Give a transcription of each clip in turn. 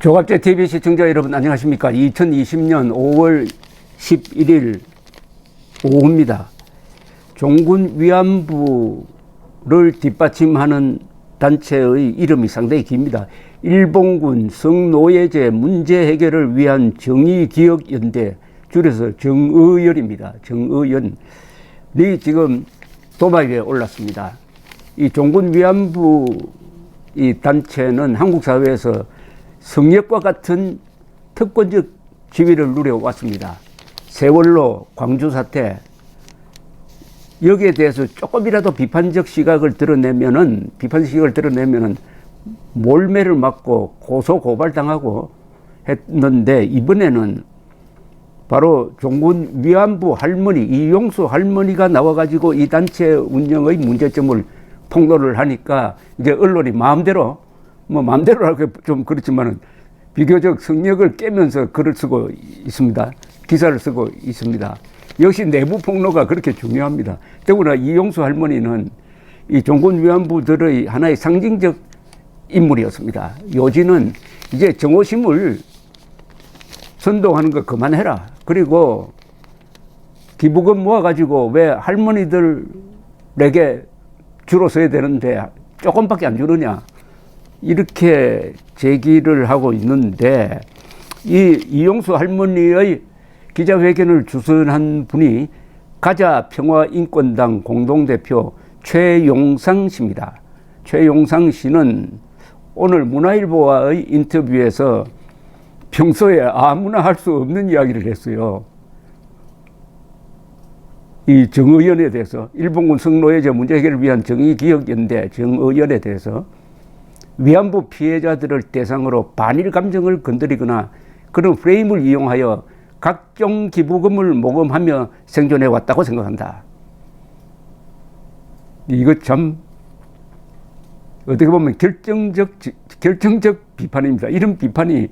조갑제 TV 시청자 여러분 안녕하십니까. 2020년 5월 11일 오후입니다. 종군 위안부를 뒷받침하는 단체의 이름이 상당히 깁니다. 일본군 성노예제 문제 해결을 위한 정의기억연대, 줄여서 정의연입니다. 정의연이 지금 도마 위에 올랐습니다. 이 종군 위안부 이 단체는 한국 사회에서 성역과 같은 특권적 지위를 누려왔습니다. 세월호, 광주 사태, 여기에 대해서 조금이라도 비판적 시각을 드러내면은 몰매를 맞고 고소 고발당하고 했는데, 이번에는 바로 종군 위안부 할머니 이용수 할머니가 나와가지고 이 단체 운영의 문제점을 폭로를 하니까 이제 언론이 마음대로 하기 좀 그렇지만은 비교적 성역을 깨면서 글을 쓰고 있습니다. 기사를 쓰고 있습니다. 역시 내부 폭로가 그렇게 중요합니다. 더구나 이용수 할머니는 이 종군 위안부들의 하나의 상징적 인물이었습니다. 요지는 이제 정오심을 선동하는 거 그만해라. 그리고 기부금 모아가지고 왜 할머니들에게 주로 써야 되는데 조금밖에 안 주느냐, 이렇게 제기를 하고 있는데, 이 이용수 할머니의 기자회견을 주선한 분이 가자 평화인권당 공동대표 최용상 씨입니다. 최용상 씨는 오늘 문화일보와의 인터뷰에서 평소에 아무나 할 수 없는 이야기를 했어요. 이 정의연에 대해서, 일본군 성노예제 문제 해결을 위한 정의기억연대 정의연에 대해서 위안부 피해자들을 대상으로 반일 감정을 건드리거나 그런 프레임을 이용하여 각종 기부금을 모금하며 생존해 왔다고 생각한다. 이거 참 어떻게 보면 결정적 비판입니다. 이런 비판이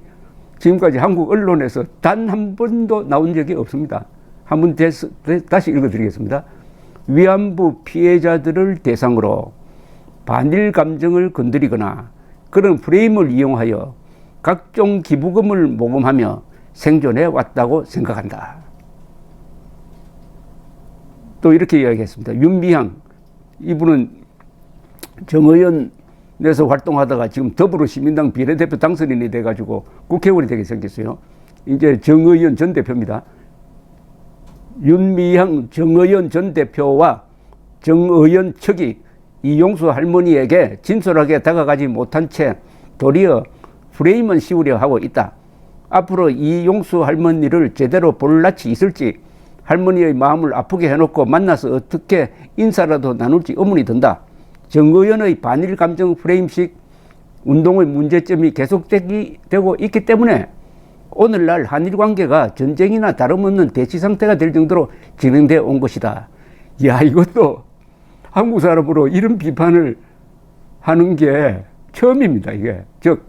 지금까지 한국 언론에서 단 한 번도 나온 적이 없습니다. 한번 다시 읽어드리겠습니다. 위안부 피해자들을 대상으로 반일 감정을 건드리거나 그런 프레임을 이용하여 각종 기부금을 모금하며 생존해 왔다고 생각한다. 또 이렇게 이야기했습니다. 윤미향, 이분은 정의연에서 활동하다가 지금 더불어시민당 비례대표 당선인이 돼가지고 국회의원이 되게 생겼어요. 이제 정의연 전 대표입니다. 윤미향 정의연 전 대표와 정의연 측이 이용수 할머니에게 진솔하게 다가가지 못한 채 도리어 프레임은 씌우려 하고 있다. 앞으로 이용수 할머니를 제대로 볼 낯이 있을지, 할머니의 마음을 아프게 해놓고 만나서 어떻게 인사라도 나눌지 의문이 든다. 정의연의 반일 감정 프레임식 운동의 문제점이 계속되고 있기 때문에 오늘날 한일 관계가 전쟁이나 다름없는 대치 상태가 될 정도로 진행되어 온 것이다. 야, 이것도 한국 사람으로 이런 비판을 하는 게 처음입니다. 이게 즉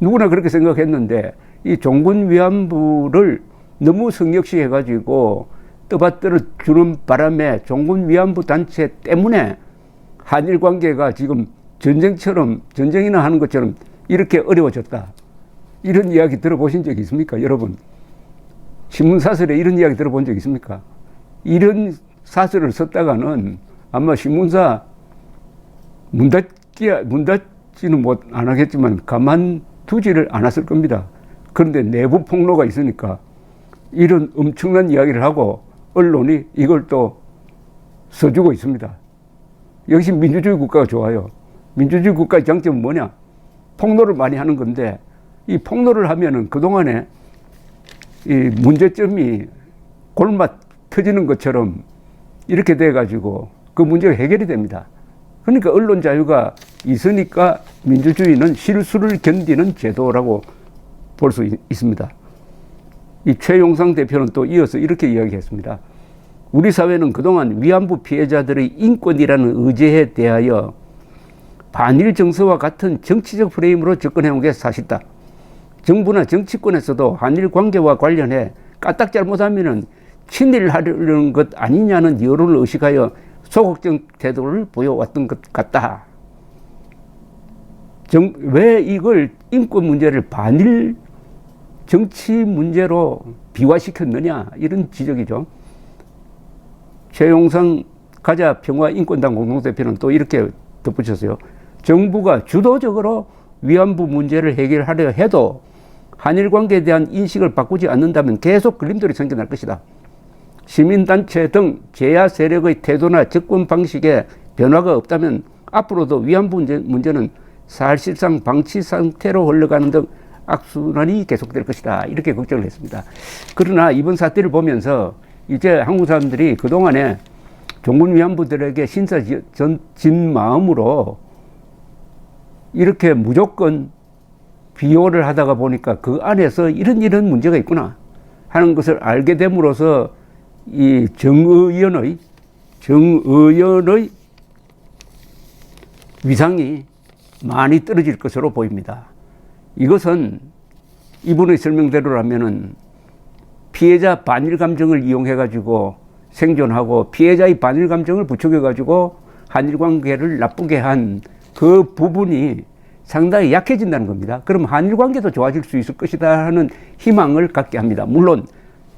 누구나 그렇게 생각했는데, 이 종군 위안부를 너무 성역시 해가지고 떠받들어 주는 바람에 종군 위안부 단체 때문에 한일 관계가 지금 전쟁이나 하는 것처럼 이렇게 어려워졌다. 이런 이야기 들어보신 적 있습니까, 여러분? 신문사설에 이런 이야기 들어본 적 있습니까? 이런 사설을 썼다가는 아마 신문사 문 닫지는 안 하겠지만 가만두지를 않았을 겁니다. 그런데 내부 폭로가 있으니까 이런 엄청난 이야기를 하고 언론이 이걸 또 써주고 있습니다. 역시 민주주의 국가가 좋아요. 민주주의 국가의 장점은 뭐냐? 폭로를 많이 하는 건데, 이 폭로를 하면은 그동안에 이 문제점이 골마 터지는 것처럼 이렇게 돼가지고 그 문제가 해결이 됩니다. 그러니까 언론 자유가 있으니까 민주주의는 실수를 견디는 제도라고 볼 수 있습니다. 이 최용상 대표는 또 이어서 이렇게 이야기했습니다. 우리 사회는 그동안 위안부 피해자들의 인권이라는 의제에 대하여 반일 정서와 같은 정치적 프레임으로 접근해온 게 사실이다. 정부나 정치권에서도 한일 관계와 관련해 까딱 잘못하면은 친일하려는 것 아니냐는 여론을 의식하여 소극적 태도를 보여왔던 것 같다. 왜 이걸 인권 문제를 반일 정치 문제로 비화시켰느냐, 이런 지적이죠. 최용상 가자 평화 인권당 공동대표는 또 이렇게 덧붙였어요. 정부가 주도적으로 위안부 문제를 해결하려 해도 한일 관계에 대한 인식을 바꾸지 않는다면 계속 걸림돌이 생겨날 것이다. 시민단체 등 제야 세력의 태도나 접근 방식에 변화가 없다면 앞으로도 위안부 문제는 사실상 방치 상태로 흘러가는 등 악순환이 계속될 것이다. 이렇게 걱정을 했습니다. 그러나 이번 사태를 보면서 이제 한국 사람들이 그동안에 종군 위안부들에게 신사진 마음으로 이렇게 무조건 비호를 하다가 보니까 그 안에서 이런 문제가 있구나 하는 것을 알게 됨으로써 이 정의연의 위상이 많이 떨어질 것으로 보입니다. 이것은 이분의 설명대로라면은 피해자 반일 감정을 이용해 가지고 생존하고 피해자의 반일 감정을 부추겨 가지고 한일 관계를 나쁘게 한 그 부분이 상당히 약해진다는 겁니다. 그럼 한일 관계도 좋아질 수 있을 것이다 하는 희망을 갖게 합니다. 물론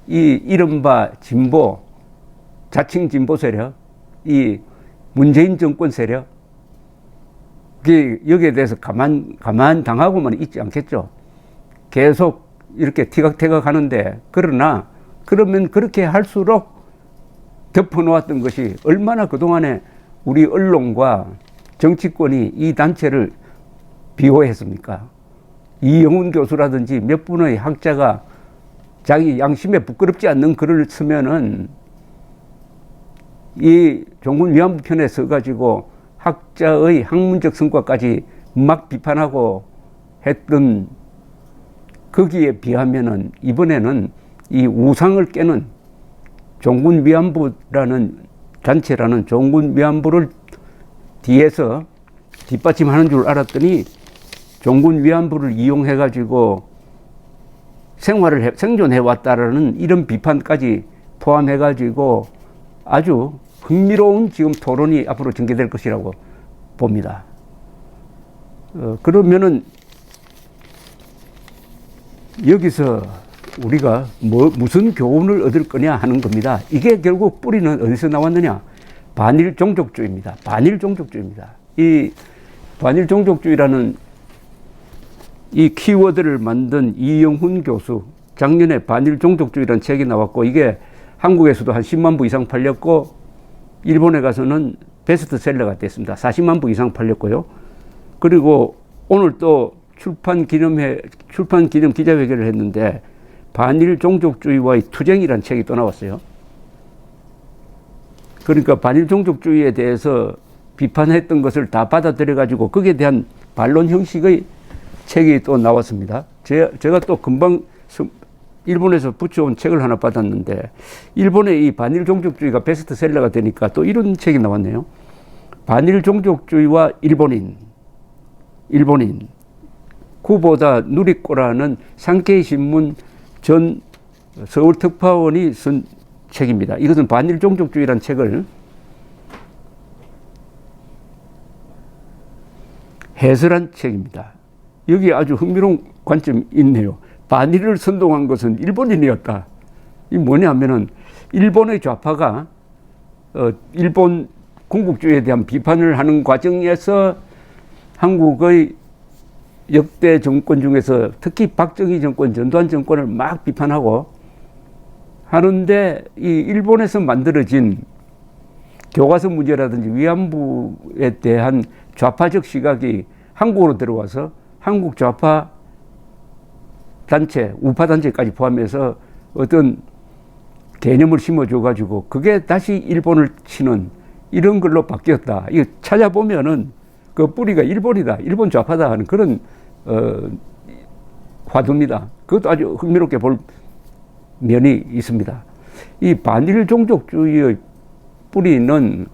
이 이른바 진보, 자칭 진보 세력, 이 문재인 정권 세력, 여기에 대해서 가만 당하고만 있지 않겠죠. 계속 이렇게 티각태각 하는데, 그러면 그렇게 할수록 덮어놓았던 것이 얼마나 그동안에 우리 언론과 정치권이 이 단체를 비호했습니까? 이영훈 교수라든지 몇 분의 학자가 자기 양심에 부끄럽지 않는 글을 쓰면은 이 종군 위안부 편에 서가지고 학자의 학문적 성과까지 막 비판하고 했던 거기에 비하면은 이번에는 이 우상을 깨는 종군 위안부라는 단체라는 종군 위안부를 뒤에서 뒷받침하는 줄 알았더니 종군 위안부를 이용해 가지고 생존해 왔다라는 이런 비판까지 포함해 가지고 아주 흥미로운 지금 토론이 앞으로 전개될 것이라고 봅니다. 그러면은 여기서 우리가 무슨 교훈을 얻을 거냐 하는 겁니다. 이게 결국 뿌리는 어디서 나왔느냐? 반일 종족주의입니다. 반일 종족주의입니다. 이 반일 종족주의라는 이 키워드를 만든 이영훈 교수, 작년에 반일 종족주의라는 책이 나왔고, 이게 한국에서도 한 10만 부 이상 팔렸고, 일본에 가서는 베스트셀러가 됐습니다. 40만 부 이상 팔렸고요. 그리고 오늘 또 출판 기념 기자회견을 했는데, 반일 종족주의와의 투쟁이라는 책이 또 나왔어요. 그러니까 반일 종족주의에 대해서 비판했던 것을 다 받아들여가지고 거기에 대한 반론 형식의 책이 또 나왔습니다. 제가 또 금방 일본에서 붙여온 책을 하나 받았는데, 일본의 이 반일 종족주의가 베스트셀러가 되니까 또 이런 책이 나왔네요. 반일 종족주의와 일본인 구보다 누리꼬라는 산케이 신문 전 서울 특파원이 쓴 책입니다. 이것은 반일 종족주의라는 책을 해설한 책입니다. 여기 아주 흥미로운 관점이 있네요. 반일을 선동한 것은 일본인이었다. 이 뭐냐면은 일본의 좌파가 일본 군국주의에 대한 비판을 하는 과정에서 한국의 역대 정권 중에서 특히 박정희 정권, 전두환 정권을 막 비판하고 하는데, 이 일본에서 만들어진 교과서 문제라든지 위안부에 대한 좌파적 시각이 한국으로 들어와서 한국 좌파 단체, 우파 단체까지 포함해서 어떤 개념을 심어줘가지고 그게 다시 일본을 치는 이런 걸로 바뀌었다. 이거 찾아보면은 그 뿌리가 일본이다, 일본 좌파다 하는 그런 화두입니다. 그것도 아주 흥미롭게 볼 면이 있습니다. 이 반일 종족주의의 뿌리는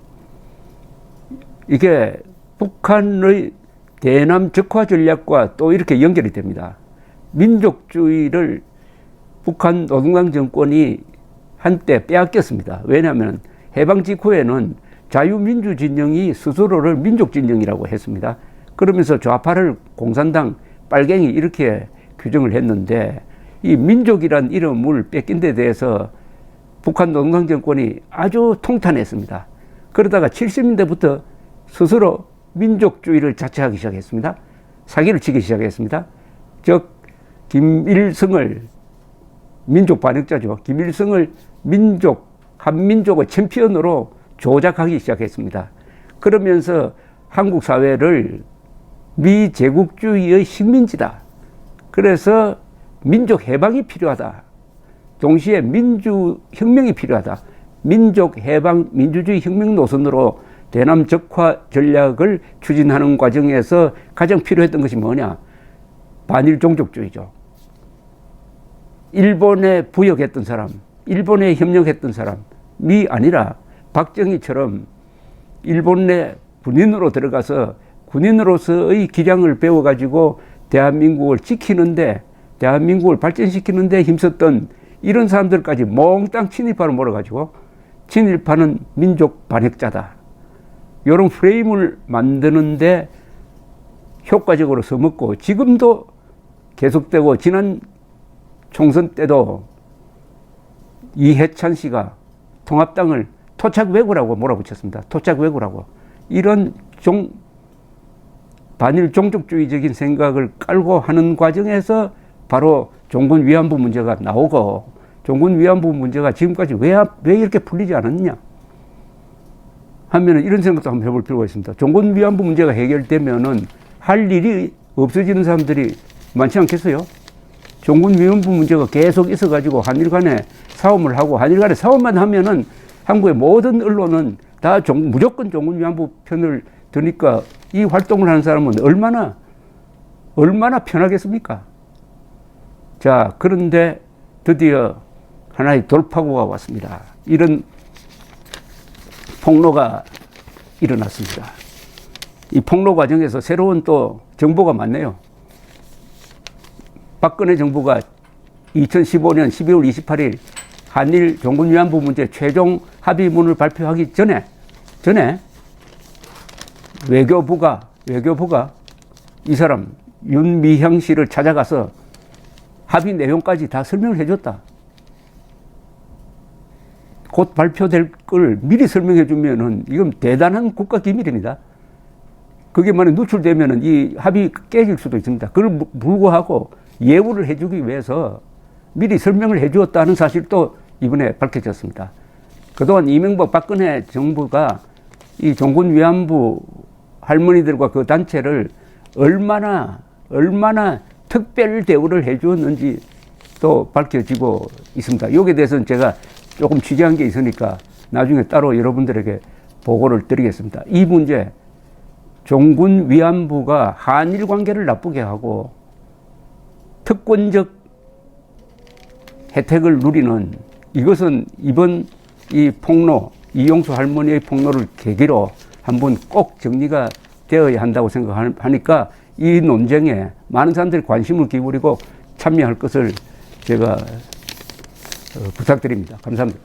이게 북한의 대남 적화 전략과 또 이렇게 연결이 됩니다. 민족주의를 북한 노동당 정권이 한때 빼앗겼습니다. 왜냐하면 해방 직후에는 자유민주 진영이 스스로를 민족 진영이라고 했습니다. 그러면서 좌파를 공산당, 빨갱이 이렇게 규정을 했는데 이 민족이란 이름을 뺏긴 데 대해서 북한 농당 정권이 아주 통탄했습니다. 그러다가 70년대부터 스스로 민족주의를 자처하기 시작했습니다. 사기를 치기 시작했습니다. 즉 김일성을 민족 반역자죠. 김일성을 한민족의 챔피언으로 조작하기 시작했습니다. 그러면서 한국 사회를 미제국주의의 식민지다. 그래서 민족 해방이 필요하다. 동시에 민주혁명이 필요하다. 민족 해방, 민주주의 혁명 노선으로 대남 적화 전략을 추진하는 과정에서 가장 필요했던 것이 뭐냐? 반일 종족주의죠. 일본에 부역했던 사람, 일본에 협력했던 사람이 아니라 박정희처럼 일본 내 군인으로 들어가서 군인으로서의 기량을 배워가지고 대한민국을 지키는데, 대한민국을 발전시키는데 힘썼던 이런 사람들까지 몽땅 친일파로 몰아가지고 친일파는 민족 반역자다. 이런 프레임을 만드는데 효과적으로 써먹고 지금도 계속되고 지난 총선 때도 이해찬 씨가 통합당을 토착외구라고 몰아붙였습니다. 토착외구라고. 이런 반일 종족주의적인 생각을 깔고 하는 과정에서 바로 종군 위안부 문제가 나오고, 종군 위안부 문제가 지금까지 왜 이렇게 풀리지 않았냐 하면은 이런 생각도 한번 해볼 필요가 있습니다. 종군 위안부 문제가 해결되면은 할 일이 없어지는 사람들이 많지 않겠어요? 종군 위안부 문제가 계속 있어가지고 한일 간에 싸움을 하고, 한일 간에 싸움만 하면은 한국의 모든 언론은 다 무조건 종군 위안부 편을 드니까 이 활동을 하는 사람은 얼마나 편하겠습니까? 자, 그런데 드디어 하나의 돌파구가 왔습니다. 이런 폭로가 일어났습니다. 이 폭로 과정에서 새로운 또 정보가 많네요. 박근혜 정부가 2015년 12월 28일 한일 종군 위안부 문제 최종 합의문을 발표하기 전에 외교부가 이 사람 윤미향 씨를 찾아가서 합의 내용까지 다 설명을 해줬다. 곧 발표될 걸 미리 설명해 주면은 이건 대단한 국가 기밀입니다. 그게 만약 누출되면은 이 합의 깨질 수도 있습니다. 그걸 불구하고 예우를 해주기 위해서 미리 설명을 해 주었다는 사실도 이번에 밝혀졌습니다. 그동안 이명박 박근혜 정부가 이 종군 위안부 할머니들과 그 단체를 얼마나 특별 대우를 해 주었는지 또 밝혀지고 있습니다. 여기에 대해서는 제가 조금 취재한 게 있으니까 나중에 따로 여러분들에게 보고를 드리겠습니다. 이 문제, 종군 위안부가 한일 관계를 나쁘게 하고 특권적 혜택을 누리는, 이것은 이번 이 폭로, 이용수 할머니의 폭로를 계기로 한번 꼭 정리가 되어야 한다고 생각하니까 이 논쟁에 많은 사람들이 관심을 기울이고 참여할 것을 제가 부탁드립니다. 감사합니다.